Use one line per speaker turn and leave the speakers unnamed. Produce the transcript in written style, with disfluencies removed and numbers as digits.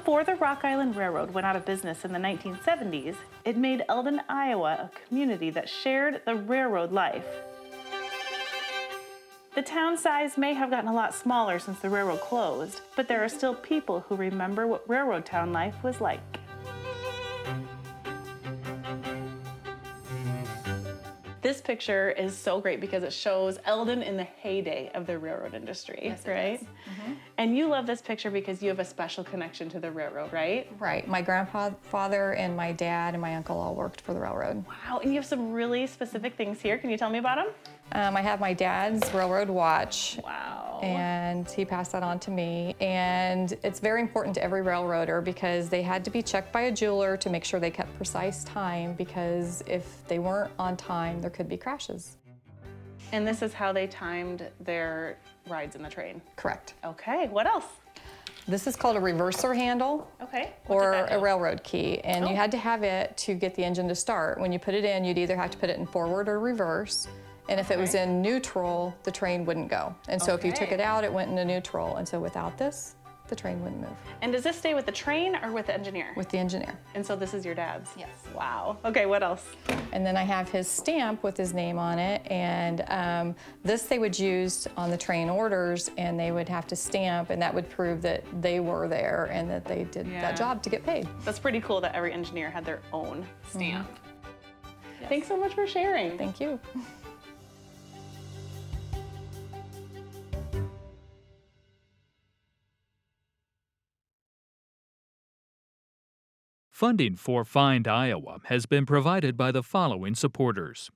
before the Rock Island Railroad went out of business in the 1970s, it made Eldon, Iowa a community that shared the railroad life. The town size may have gotten a lot smaller since the railroad closed, but there are still people who remember what railroad town life was like. This picture is so great because it shows Eldon in the heyday of the railroad industry,
yes,
right?
Mm-hmm.
And you love this picture because you have a special connection to the railroad, right?
Right. My grandfather and my dad and my uncle all worked for the railroad.
Wow, and you have some really specific things here. Can you tell me about them?
I have my dad's railroad watch.
Wow.
And he passed that on to me. And it's very important to every railroader because they had to be checked by a jeweler to make sure they kept precise time, because if they weren't on time, there could be crashes.
And this is how they timed their rides in the train?
Correct.
Okay, what else?
This is called a reverser handle.
Okay.
Or a railroad key. And you had to have it to get the engine to start. When you put it in, you'd either have to put it in forward or reverse. And if it was in neutral, the train wouldn't go. And so if you took it out, it went into neutral. And so without this, the train wouldn't move.
And does this stay with the train or with the engineer?
With the engineer.
And so this is your dad's?
Yes.
Wow. Okay, what else?
And then I have his stamp with his name on it. And this they would use on the train orders, and they would have to stamp, and that would prove that they were there and that they did that job to get paid.
That's pretty cool that every engineer had their own stamp. Yes. Thanks so much for sharing.
Thank you.
Funding for Find Iowa has been provided by the following supporters.